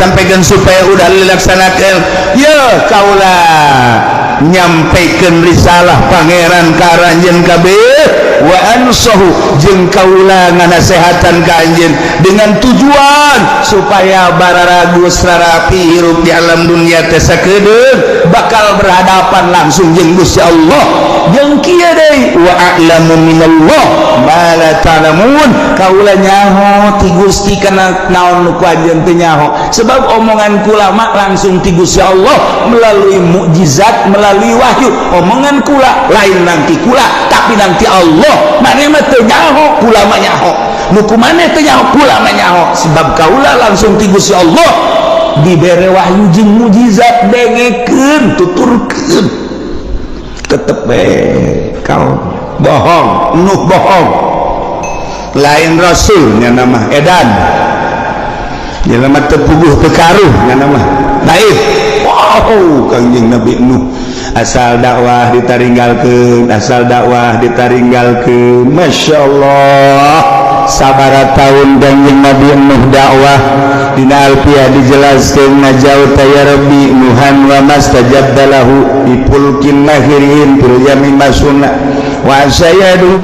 disampaikan supaya udah dilaksanakan ya kaulah nyampaikan risalah pangeran ka anjeun kabeh wa ansahu jeung kaula nganasehatan ka anjeun dengan tujuan supaya bararagus rarapi hirup di alam dunia teh sakedeung bakal berhadapan langsung jeung Gusti Allah jeung kieu deui wa a'lamu minallah ma la ta'lamun kaula nyaho ti Gusti kana naon nu ku anjeun teu nyaho sebab omongan kula mah langsung ti Gusti Allah melalui mukjizat melalui wahyu omongan kula lain nanti kula tapi nanti Allah maneh mah teu nyaho kula mah nyaho nu kumaneh teu nyaho kula mah nyaho sebab kaula langsung ti Gusti Allah dibere wahyu jeung mukjizat dengekeun tuturkeun tetep kau bohong nuh bohong lain rasul nya nama edan jelema teu puguh teu karuh nya nama lain wow kangjeng Nabi Nuh asal dakwah ditaringgalkeun Masya Allah sabara tahun kangjeng Nabi Nuh dakwah dina alfiah dijelaskeun najau ya Rabbi Nuhan wa mastajabda lahu dipulkin lahirin fil yami masuna wa sayadu